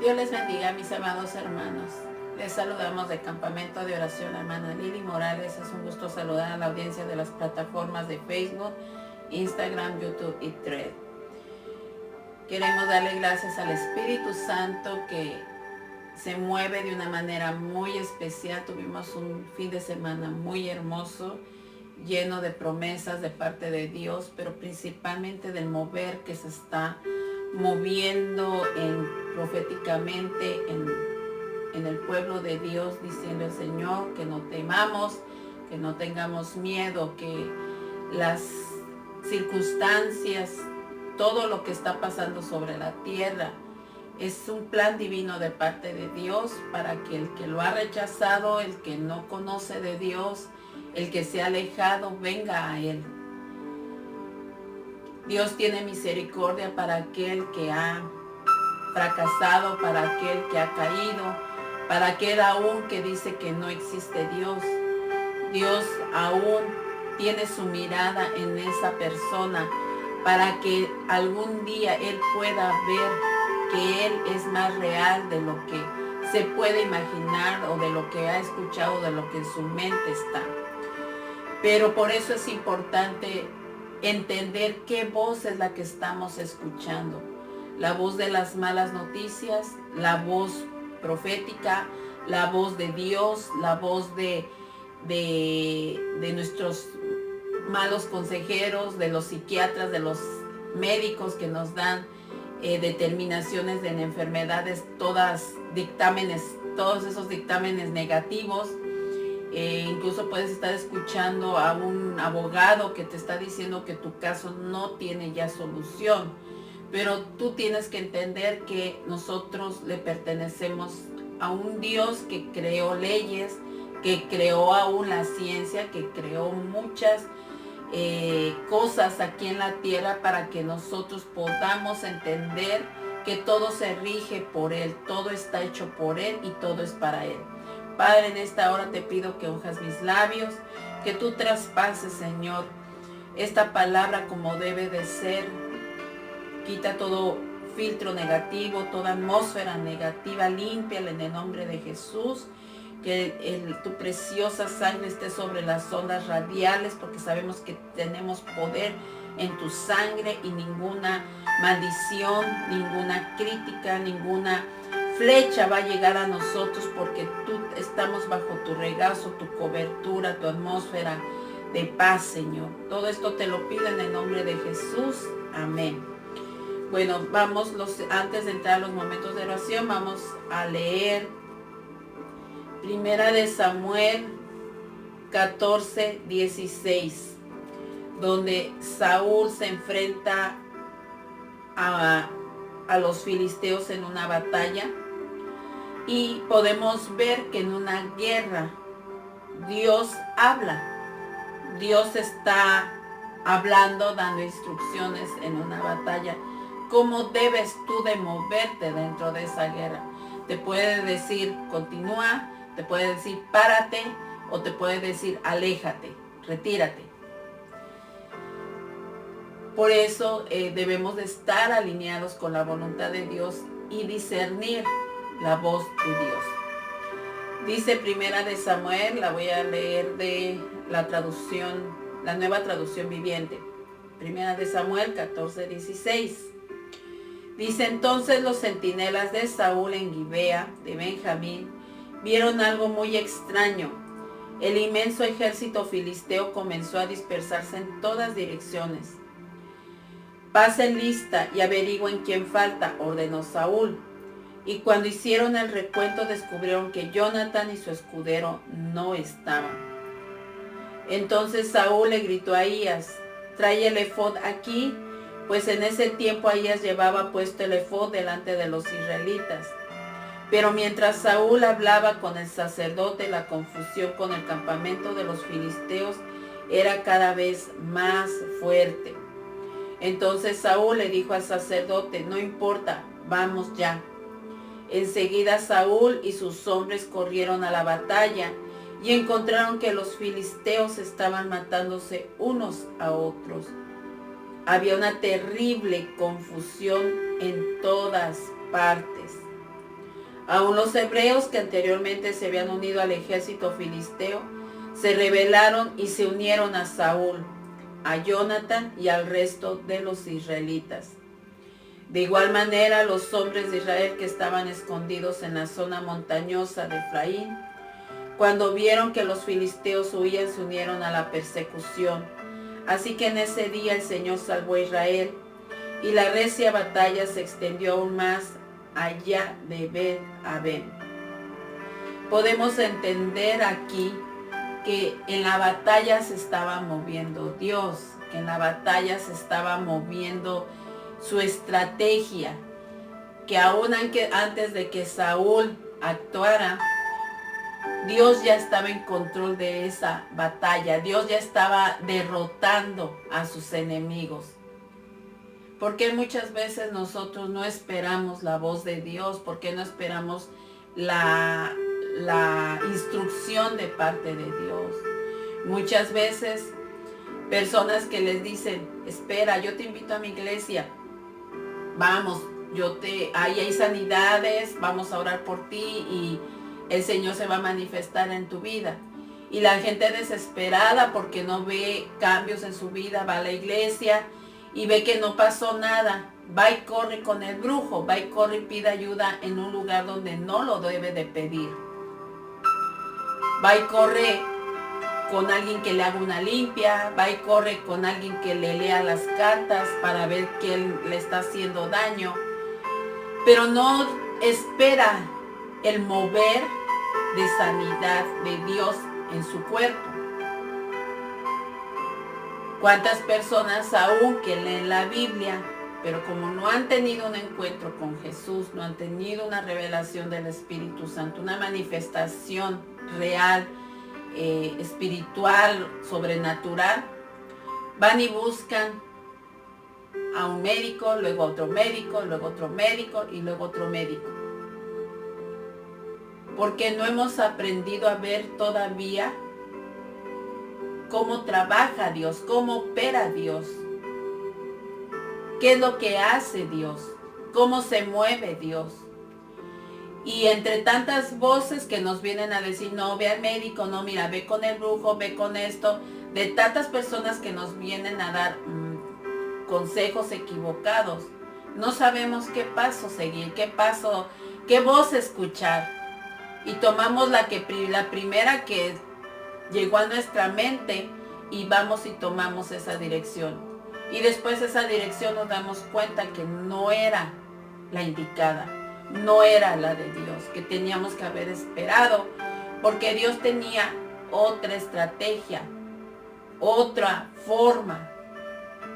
Dios les bendiga, mis amados hermanos. Les saludamos de Campamento de Oración, la hermana Lili Morales. Es un gusto saludar a la audiencia de las plataformas de Facebook, Instagram, YouTube y Thread. Queremos darle gracias al Espíritu Santo que se mueve de una manera muy especial. Tuvimos un fin de semana muy hermoso, lleno de promesas de parte de Dios, pero principalmente del mover que se está moviendo proféticamente en el pueblo de Dios, diciendo el Señor que no temamos, que no tengamos miedo, que las circunstancias, todo lo que está pasando sobre la tierra, es un plan divino de parte de Dios para que el que lo ha rechazado, el que no conoce de Dios, el que se ha alejado, venga a Él. Dios tiene misericordia para aquel que ha fracasado, para aquel que ha caído, para aquel aún que dice que no existe Dios. Dios aún tiene su mirada en esa persona para que algún día Él pueda ver que Él es más real de lo que se puede imaginar o de lo que ha escuchado, de lo que en su mente está. Pero por eso es importante entender qué voz es la que estamos escuchando. La voz de las malas noticias, la voz profética, la voz de Dios, la voz de nuestros malos consejeros, de los psiquiatras, de los médicos que nos dan determinaciones de enfermedades, todos esos dictámenes negativos. Incluso puedes estar escuchando a un abogado que te está diciendo que tu caso no tiene ya solución, pero tú tienes que entender que nosotros le pertenecemos a un Dios que creó leyes, que creó aún la ciencia, que creó muchas cosas aquí en la tierra para que nosotros podamos entender que todo se rige por Él, todo está hecho por Él y todo es para Él. Padre, en esta hora te pido que unjas mis labios, que tú traspases, Señor, esta palabra como debe de ser. Quita todo filtro negativo, toda atmósfera negativa, límpiala en el nombre de Jesús. Que tu preciosa sangre esté sobre las ondas radiales, porque sabemos que tenemos poder en tu sangre y ninguna maldición, ninguna crítica, ninguna flecha va a llegar a nosotros, porque tú estamos bajo tu regazo, tu cobertura, tu atmósfera de paz, Señor. Todo esto te lo pido en el nombre de Jesús. Amén. Bueno, antes de entrar a los momentos de oración, vamos a leer Primera de Samuel 14:16, donde Saúl se enfrenta a los filisteos en una batalla, y podemos ver que en una guerra Dios habla. Dios está hablando, dando instrucciones en una batalla. ¿Cómo debes tú de moverte dentro de esa guerra? Te puede decir continúa, te puede decir párate, o te puede decir aléjate, retírate. Por eso debemos de estar alineados con la voluntad de Dios y discernir la voz de Dios. Dice Primera de Samuel, la voy a leer de la nueva traducción viviente. Primera de Samuel 14:16. Dice: entonces los centinelas de Saúl en Gibea de Benjamín vieron algo muy extraño. El inmenso ejército filisteo comenzó a dispersarse en todas direcciones. Pasen lista y averigüen quién falta, ordenó Saúl. Y cuando hicieron el recuento descubrieron que Jonatán y su escudero no estaban. Entonces Saúl le gritó a Ahías: trae el efod aquí, pues en ese tiempo Ahías llevaba puesto el efod delante de los israelitas. Pero mientras Saúl hablaba con el sacerdote, la confusión con el campamento de los filisteos era cada vez más fuerte. Entonces Saúl le dijo al sacerdote: no importa, vamos ya. Enseguida Saúl y sus hombres corrieron a la batalla y encontraron que los filisteos estaban matándose unos a otros. Había una terrible confusión en todas partes. Aún los hebreos que anteriormente se habían unido al ejército filisteo se rebelaron y se unieron a Saúl, a Jonatán y al resto de los israelitas. De igual manera, los hombres de Israel que estaban escondidos en la zona montañosa de Efraín, cuando vieron que los filisteos huían, se unieron a la persecución. Así que en ese día el Señor salvó a Israel, y la recia batalla se extendió aún más allá de Bet-Aven. Podemos entender aquí que en la batalla se estaba moviendo Dios, que en la batalla se estaba moviendo su estrategia, que aún antes de que Saúl actuara, Dios ya estaba en control de esa batalla. Dios ya estaba derrotando a sus enemigos. Porque muchas veces nosotros no esperamos la voz de Dios, porque no esperamos la instrucción de parte de Dios. Muchas veces personas que les dicen, espera, yo te invito a mi iglesia, vamos, ahí hay sanidades, vamos a orar por ti y el Señor se va a manifestar en tu vida. Y la gente desesperada porque no ve cambios en su vida, va a la iglesia y ve que no pasó nada, va y corre con el brujo, va y corre y pide ayuda en un lugar donde no lo debe de pedir. Va y corre con alguien que le haga una limpia, va y corre con alguien que le lea las cartas para ver que él le está haciendo daño, pero no espera el mover de sanidad de Dios en su cuerpo. ¿Cuántas personas aún que leen la Biblia, pero como no han tenido un encuentro con Jesús, no han tenido una revelación del Espíritu Santo, una manifestación real, espiritual, sobrenatural, van y buscan a un médico, luego a otro médico, luego otro médico y luego otro médico? Porque no hemos aprendido a ver todavía cómo trabaja Dios, cómo opera Dios, qué es lo que hace Dios, cómo se mueve Dios. Y entre tantas voces que nos vienen a decir, no, ve al médico, no, mira, ve con el brujo, ve con esto, de tantas personas que nos vienen a dar consejos equivocados, no sabemos qué paso seguir, qué voz escuchar. Y tomamos la primera que llegó a nuestra mente y vamos y tomamos esa dirección. Y después esa dirección nos damos cuenta que no era la indicada, no era la de Dios, que teníamos que haber esperado, porque Dios tenía otra estrategia, otra forma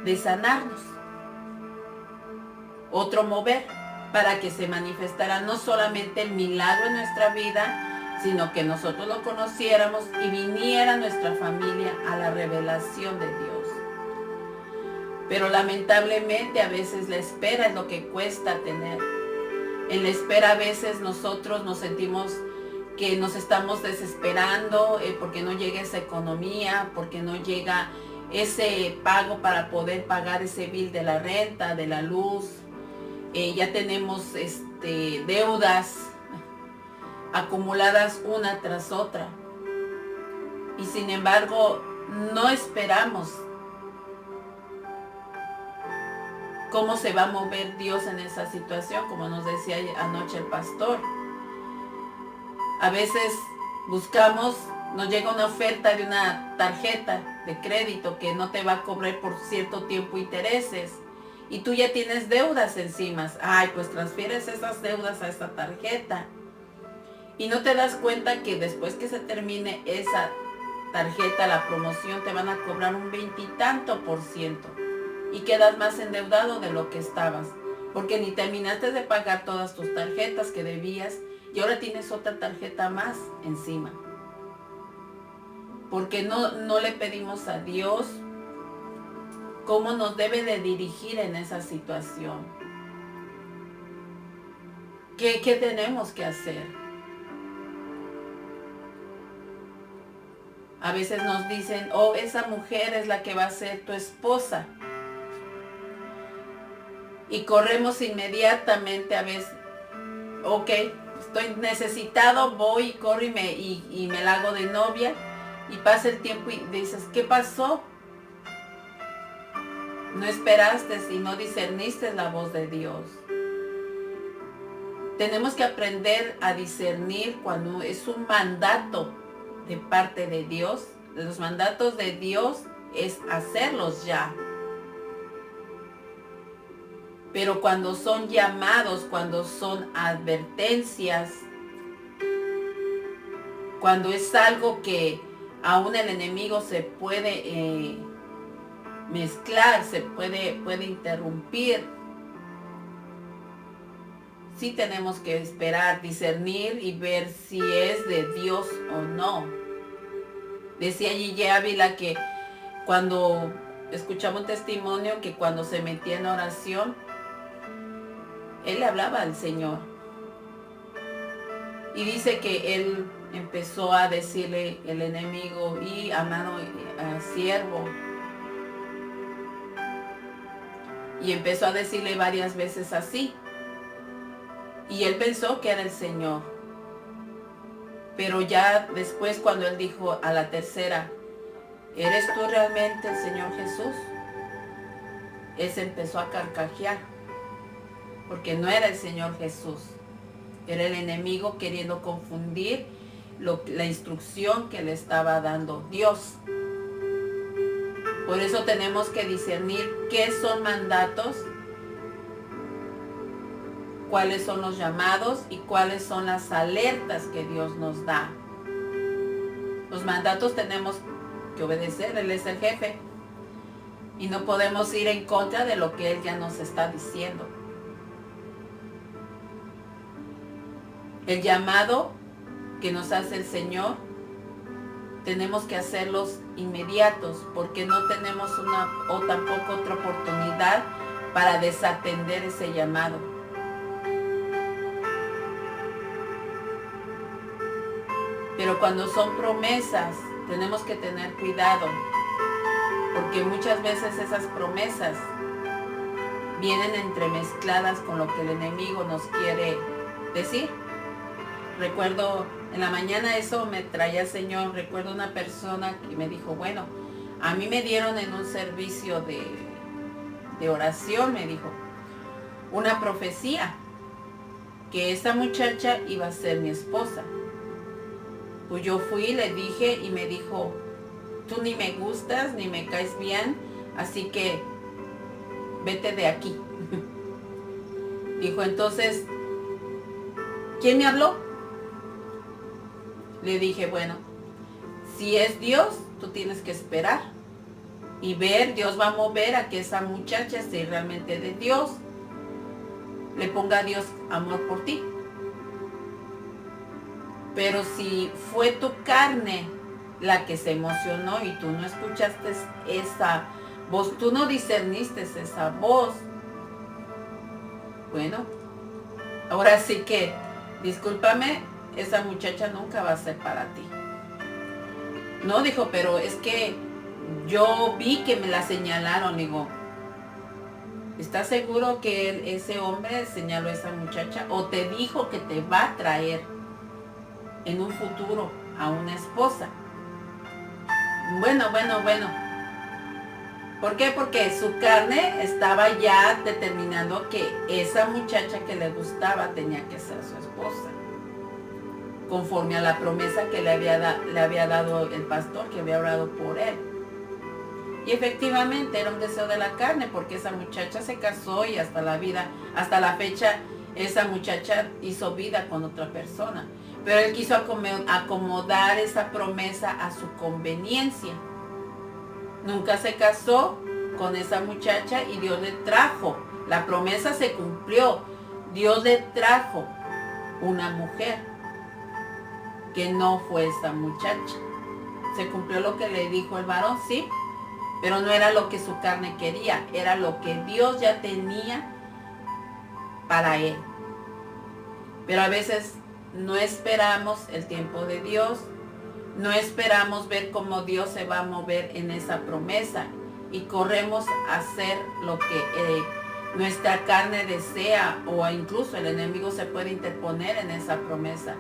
de sanarnos, otro mover, para que se manifestara no solamente el milagro en nuestra vida, sino que nosotros lo conociéramos y viniera nuestra familia a la revelación de Dios. Pero lamentablemente a veces la espera es lo que cuesta tener. En la espera a veces nosotros nos sentimos que nos estamos desesperando porque no llega esa economía, porque no llega ese pago para poder pagar ese bill de la renta, de la luz. Ya tenemos deudas acumuladas una tras otra. Y sin embargo, no esperamos cómo se va a mover Dios en esa situación, como nos decía anoche el pastor. A veces buscamos, nos llega una oferta de una tarjeta de crédito que no te va a cobrar por cierto tiempo intereses. Y tú ya tienes deudas encima. Ay, pues transfieres esas deudas a esta tarjeta. Y no te das cuenta que después que se termine esa tarjeta, la promoción, te van a cobrar un 20 y tanto %. Y quedas más endeudado de lo que estabas. Porque ni terminaste de pagar todas tus tarjetas que debías. Y ahora tienes otra tarjeta más encima. Porque no le pedimos a Dios cómo nos debe de dirigir en esa situación. ¿Qué tenemos que hacer? A veces nos dicen, oh, esa mujer es la que va a ser tu esposa. Y corremos inmediatamente a veces, ok, estoy necesitado, voy y corro y me la hago de novia. Y pasa el tiempo y dices, ¿qué pasó? No esperaste y no discerniste la voz de Dios. Tenemos que aprender a discernir cuando es un mandato de parte de Dios. Los mandatos de Dios es hacerlos ya. Pero cuando son llamados, cuando son advertencias, cuando es algo que aún el enemigo se puede mezclar, se puede interrumpir, sí tenemos que esperar, discernir y ver si es de Dios o no. Decía Gigi Ávila que cuando escuchamos un testimonio, que cuando se metía en oración, él le hablaba al Señor. Y dice que él empezó a decirle el enemigo, y amado siervo. Y empezó a decirle varias veces así. Y él pensó que era el Señor. Pero ya después, cuando él dijo a la tercera, ¿eres tú realmente el Señor Jesús? Él se empezó a carcajear. Porque no era el Señor Jesús. Era el enemigo queriendo confundir la instrucción que le estaba dando Dios. Por eso tenemos que discernir qué son mandatos, cuáles son los llamados y cuáles son las alertas que Dios nos da. Los mandatos tenemos que obedecer, Él es el jefe. Y no podemos ir en contra de lo que Él ya nos está diciendo. El llamado que nos hace el Señor, tenemos que hacerlos inmediatos, porque no tenemos tampoco otra oportunidad para desatender ese llamado. Pero cuando son promesas, tenemos que tener cuidado, porque muchas veces esas promesas vienen entremezcladas con lo que el enemigo nos quiere decir. Recuerdo en la mañana eso me traía el Señor. Recuerdo una persona que me dijo, bueno, a mí me dieron en un servicio de oración, me dijo, una profecía, que esa muchacha iba a ser mi esposa. Pues yo fui y le dije y me dijo, tú ni me gustas, ni me caes bien, así que vete de aquí. Dijo, entonces, ¿quién me habló? Le dije, bueno, si es Dios, tú tienes que esperar y ver, Dios va a mover a que esa muchacha, si realmente de Dios, le ponga a Dios amor por ti. Pero si fue tu carne la que se emocionó y tú no escuchaste esa voz, tú no discerniste esa voz, bueno, ahora sí que, discúlpame, esa muchacha nunca va a ser para ti. No, dijo, pero es que yo vi que me la señalaron. Digo, ¿estás seguro que ese hombre señaló a esa muchacha? ¿O te dijo que te va a traer en un futuro a una esposa? Bueno. ¿Por qué? Porque su carne estaba ya determinando que esa muchacha que le gustaba tenía que ser su esposa, conforme a la promesa que le había dado el pastor, que había orado por él. Y efectivamente era un deseo de la carne, porque esa muchacha se casó y hasta la fecha, esa muchacha hizo vida con otra persona. Pero él quiso acomodar esa promesa a su conveniencia. Nunca se casó con esa muchacha y Dios le trajo. La promesa se cumplió. Dios le trajo una mujer que no fue esa muchacha. Se cumplió lo que le dijo el varón, sí, pero no era lo que su carne quería, era lo que Dios ya tenía para él. Pero a veces no esperamos el tiempo de Dios, no esperamos ver cómo Dios se va a mover en esa promesa y corremos a hacer lo que nuestra carne desea, o incluso el enemigo se puede interponer en esa promesa.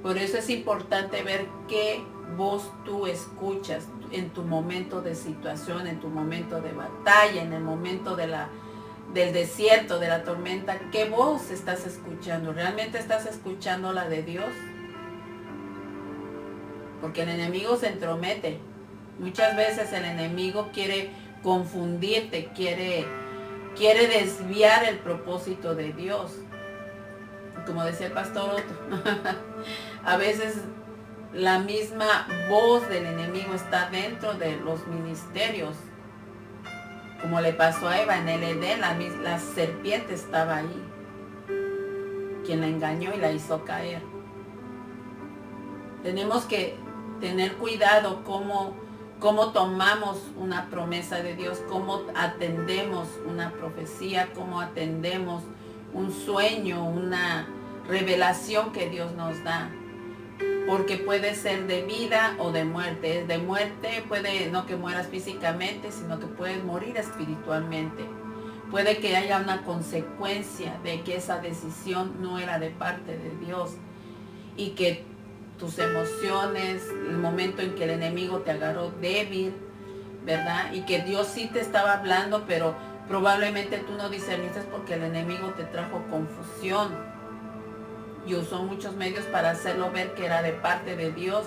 Por eso es importante ver qué voz tú escuchas en tu momento de situación, en tu momento de batalla, en el momento del desierto, de la tormenta. ¿Qué voz estás escuchando? ¿Realmente estás escuchando la de Dios? Porque el enemigo se entromete. Muchas veces el enemigo quiere confundirte, quiere desviar el propósito de Dios. Como decía el pastor Otto, a veces la misma voz del enemigo está dentro de los ministerios. Como le pasó a Eva en el Edén, la serpiente estaba ahí, quien la engañó y la hizo caer. Tenemos que tener cuidado cómo tomamos una promesa de Dios, cómo atendemos una profecía, cómo atendemos un sueño, una revelación que Dios nos da. Porque puede ser de vida o de muerte. De muerte puede no que mueras físicamente, sino que puedes morir espiritualmente. Puede que haya una consecuencia de que esa decisión no era de parte de Dios y que tus emociones, el momento en que el enemigo te agarró débil, ¿verdad? Y que Dios sí te estaba hablando, pero probablemente tú no discerniste porque el enemigo te trajo confusión y usó muchos medios para hacerlo ver que era de parte de Dios,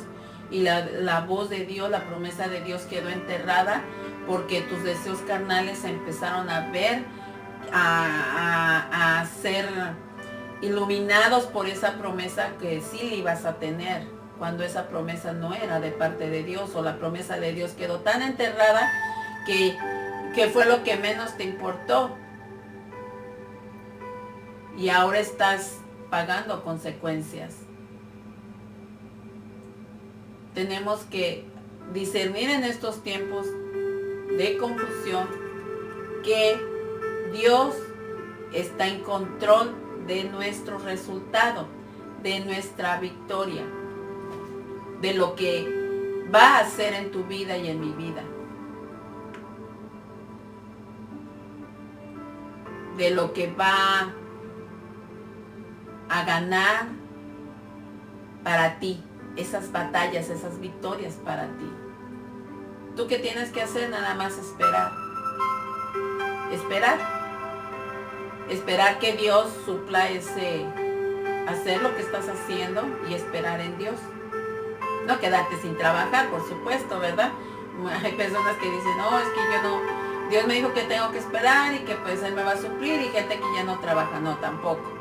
y la voz de Dios, la promesa de Dios quedó enterrada porque tus deseos carnales empezaron a ver, a ser iluminados por esa promesa que sí le ibas a tener, cuando esa promesa no era de parte de Dios, o la promesa de Dios quedó tan enterrada que fue lo que menos te importó. Y ahora estás pagando consecuencias. Tenemos que discernir en estos tiempos de confusión que Dios está en control de nuestro resultado, de nuestra victoria, de lo que va a hacer en tu vida y en mi vida, de lo que va a ganar para ti, esas batallas, esas victorias para ti. ¿Tú qué tienes que hacer? Nada más esperar. Esperar que Dios supla hacer lo que estás haciendo y esperar en Dios. No quedarte sin trabajar, por supuesto, ¿verdad? Hay personas que dicen, no, es que yo no, Dios me dijo que tengo que esperar y que pues Él me va a suplir, y gente que ya no trabaja. No, tampoco.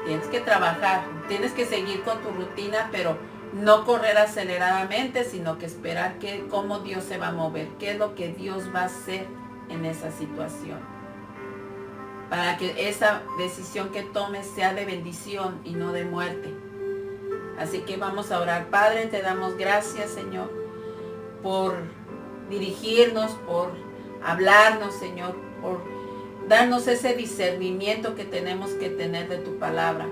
Tienes que trabajar, tienes que seguir con tu rutina, pero no correr aceleradamente, sino que esperar cómo Dios se va a mover, qué es lo que Dios va a hacer en esa situación, para que esa decisión que tomes sea de bendición y no de muerte. Así que vamos a orar. Padre, te damos gracias, Señor, por dirigirnos, por hablarnos, Señor, por darnos ese discernimiento que tenemos que tener de tu palabra.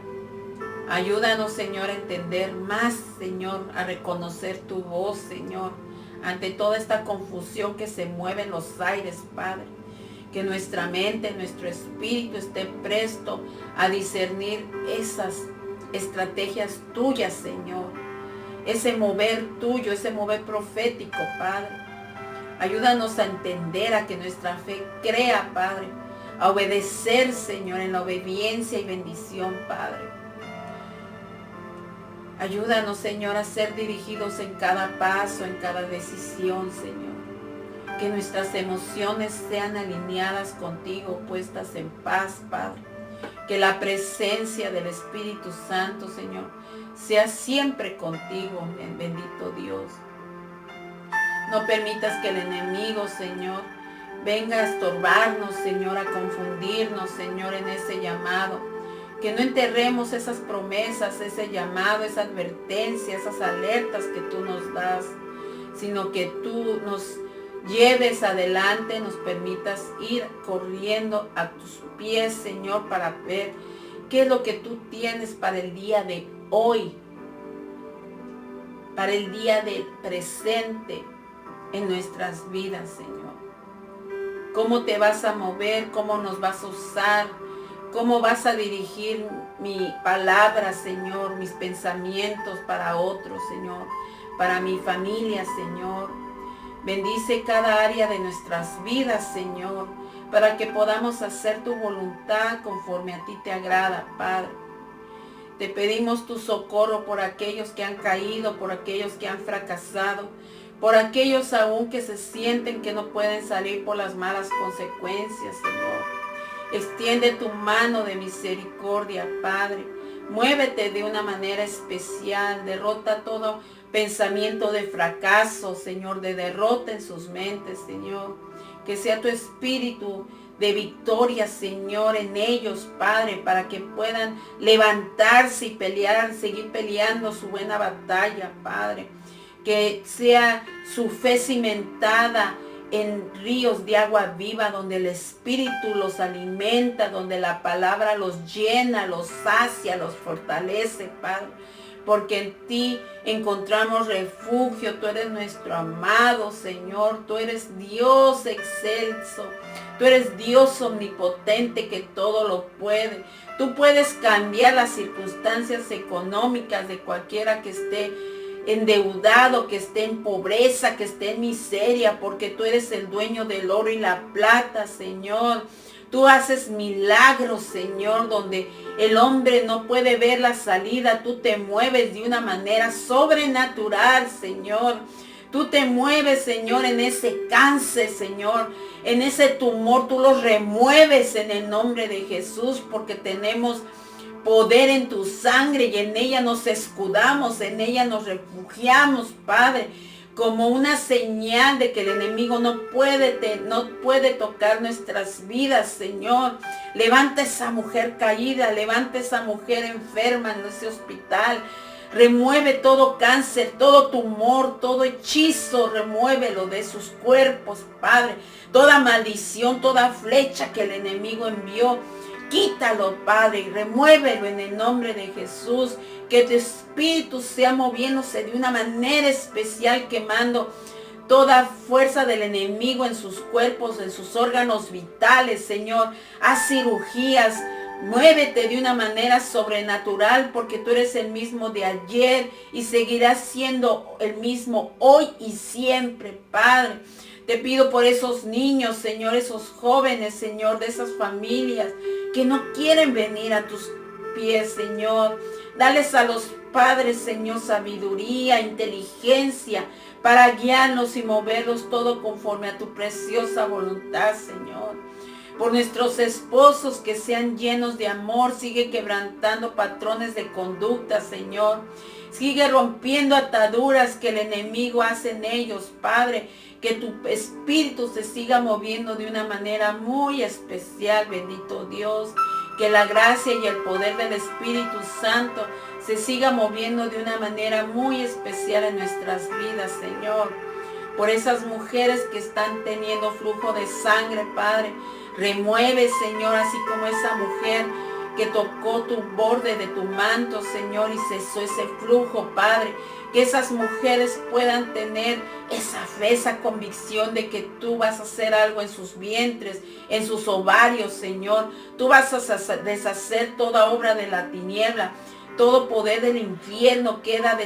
Ayúdanos, Señor, a entender más, Señor, a reconocer tu voz, Señor, ante toda esta confusión que se mueve en los aires, Padre. Que nuestra mente, nuestro espíritu esté presto a discernir esas estrategias tuyas, Señor. Ese mover tuyo, ese mover profético, Padre. Ayúdanos a entender, a que nuestra fe crea, Padre, a obedecer, Señor, en la obediencia y bendición, Padre. Ayúdanos, Señor, a ser dirigidos en cada paso, en cada decisión, Señor. Que nuestras emociones sean alineadas contigo, puestas en paz, Padre. Que la presencia del Espíritu Santo, Señor, sea siempre contigo, bendito Dios. No permitas que el enemigo, Señor, venga a estorbarnos, Señor, a confundirnos, Señor, en ese llamado. Que no enterremos esas promesas, ese llamado, esa advertencia, esas alertas que tú nos das, sino que tú nos lleves adelante, nos permitas ir corriendo a tus pies, Señor, para ver qué es lo que tú tienes para el día de hoy, para el día del presente, en nuestras vidas, Señor. Cómo te vas a mover, cómo nos vas a usar, cómo vas a dirigir mi palabra, Señor, mis pensamientos para otros, Señor, para mi familia, Señor. Bendice cada área de nuestras vidas, Señor, para que podamos hacer tu voluntad conforme a ti te agrada, Padre. Te pedimos tu socorro por aquellos que han caído, por aquellos que han fracasado, por aquellos aún que se sienten que no pueden salir por las malas consecuencias, Señor. Extiende tu mano de misericordia, Padre. Muévete de una manera especial. Derrota todo pensamiento de fracaso, Señor, de derrota en sus mentes, Señor. Que sea tu espíritu de victoria, Señor, en ellos, Padre, para que puedan levantarse y pelear, seguir peleando su buena batalla, Padre. Que sea su fe cimentada en ríos de agua viva, donde el Espíritu los alimenta, donde la palabra los llena, los sacia, los fortalece, Padre. Porque en ti encontramos refugio. Tú eres nuestro amado Señor. Tú eres Dios excelso. Tú eres Dios omnipotente que todo lo puede. Tú puedes cambiar las circunstancias económicas de cualquiera que esté endeudado, que esté en pobreza, que esté en miseria, porque tú eres el dueño del oro y la plata, Señor. Tú haces milagros, Señor, donde el hombre no puede ver la salida. Tú te mueves de una manera sobrenatural, Señor. Tú te mueves, Señor, en ese cáncer, Señor, en ese tumor. Tú los remueves en el nombre de Jesús, porque tenemos poder en tu sangre y en ella nos escudamos, en ella nos refugiamos, Padre, como una señal de que el enemigo no puede tocar nuestras vidas, Señor. Levanta esa mujer caída, levanta esa mujer enferma en ese hospital. Remueve todo cáncer, todo tumor, todo hechizo, remuévelo de sus cuerpos, Padre. Toda maldición, toda flecha que el enemigo envió, quítalo, Padre, y remuévelo en el nombre de Jesús. Que tu espíritu sea moviéndose de una manera especial, quemando toda fuerza del enemigo en sus cuerpos, en sus órganos vitales, Señor. Haz cirugías, muévete de una manera sobrenatural, porque tú eres el mismo de ayer y seguirás siendo el mismo hoy y siempre, Padre. Te pido por esos niños, Señor, esos jóvenes, Señor, de esas familias que no quieren venir a tus pies, Señor. Dales a los padres, Señor, sabiduría, inteligencia, para guiarlos y moverlos todo conforme a tu preciosa voluntad, Señor. Por nuestros esposos, que sean llenos de amor. Sigue quebrantando patrones de conducta, Señor. Sigue rompiendo ataduras que el enemigo hace en ellos, Padre. Que tu espíritu se siga moviendo de una manera muy especial, bendito Dios. Que la gracia y el poder del Espíritu Santo se siga moviendo de una manera muy especial en nuestras vidas, Señor. Por esas mujeres que están teniendo flujo de sangre, Padre. Remueve, Señor, así como esa mujer que tocó tu borde de tu manto, Señor, y cesó ese flujo, Padre. Que esas mujeres puedan tener esa fe, esa convicción de que tú vas a hacer algo en sus vientres, en sus ovarios, Señor. Tú vas a deshacer toda obra de la tiniebla. Todo poder del infierno queda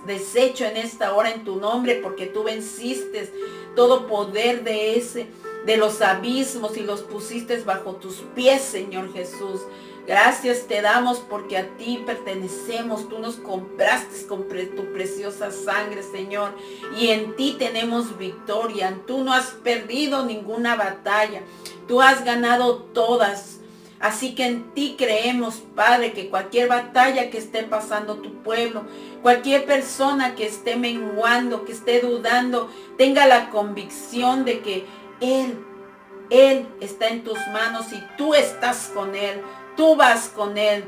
deshecho en esta hora en tu nombre, porque tú venciste todo poder de los abismos y los pusiste bajo tus pies, Señor Jesús. Gracias te damos porque a ti pertenecemos. Tú nos compraste con tu preciosa sangre, Señor. Y en ti tenemos victoria. Tú no has perdido ninguna batalla. Tú has ganado todas. Así que en ti creemos, Padre, que cualquier batalla que esté pasando tu pueblo, cualquier persona que esté menguando, que esté dudando, tenga la convicción de que Él está en tus manos y tú estás con Él. Tú vas con Él.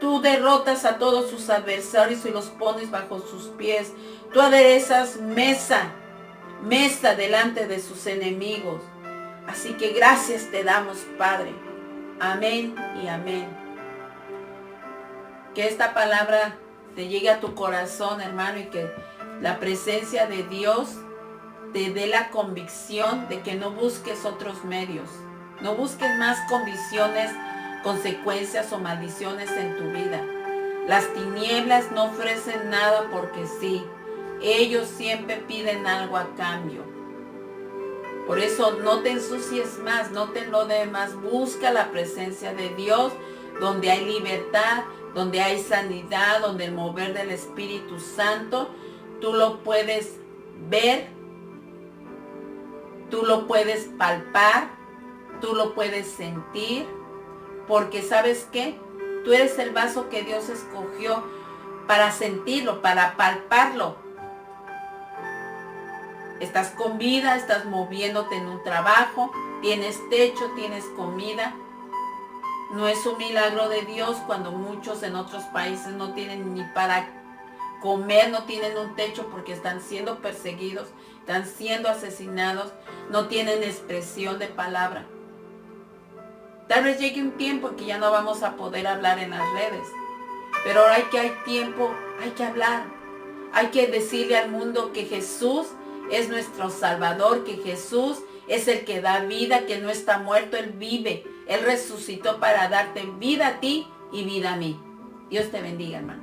Tú derrotas a todos sus adversarios y los pones bajo sus pies. Tú aderezas mesa delante de sus enemigos. Así que gracias te damos, Padre. Amén y amén. Que esta palabra te llegue a tu corazón, hermano, y que la presencia de Dios te dé la convicción de que no busques otros medios. No busques más condiciones, consecuencias o maldiciones en tu vida. Las tinieblas no ofrecen nada porque sí. Ellos siempre piden algo a cambio. Por eso no te ensucies más, no te lo des más. Busca la presencia de Dios, donde hay libertad, donde hay sanidad, donde el mover del Espíritu Santo, tú lo puedes ver, tú lo puedes palpar, tú lo puedes sentir, porque ¿sabes qué? Tú eres el vaso que Dios escogió para sentirlo, para palparlo. Estás con vida, estás moviéndote en un trabajo, tienes techo, tienes comida. No es un milagro de Dios cuando muchos en otros países no tienen ni para comer, no tienen un techo porque están siendo perseguidos, están siendo asesinados, no tienen expresión de palabra. Tal vez llegue un tiempo que ya no vamos a poder hablar en las redes, pero ahora que hay tiempo, hay que hablar. Hay que decirle al mundo que Jesús es nuestro Salvador, que Jesús es el que da vida, que no está muerto, Él vive. Él resucitó para darte vida a ti y vida a mí. Dios te bendiga, hermano.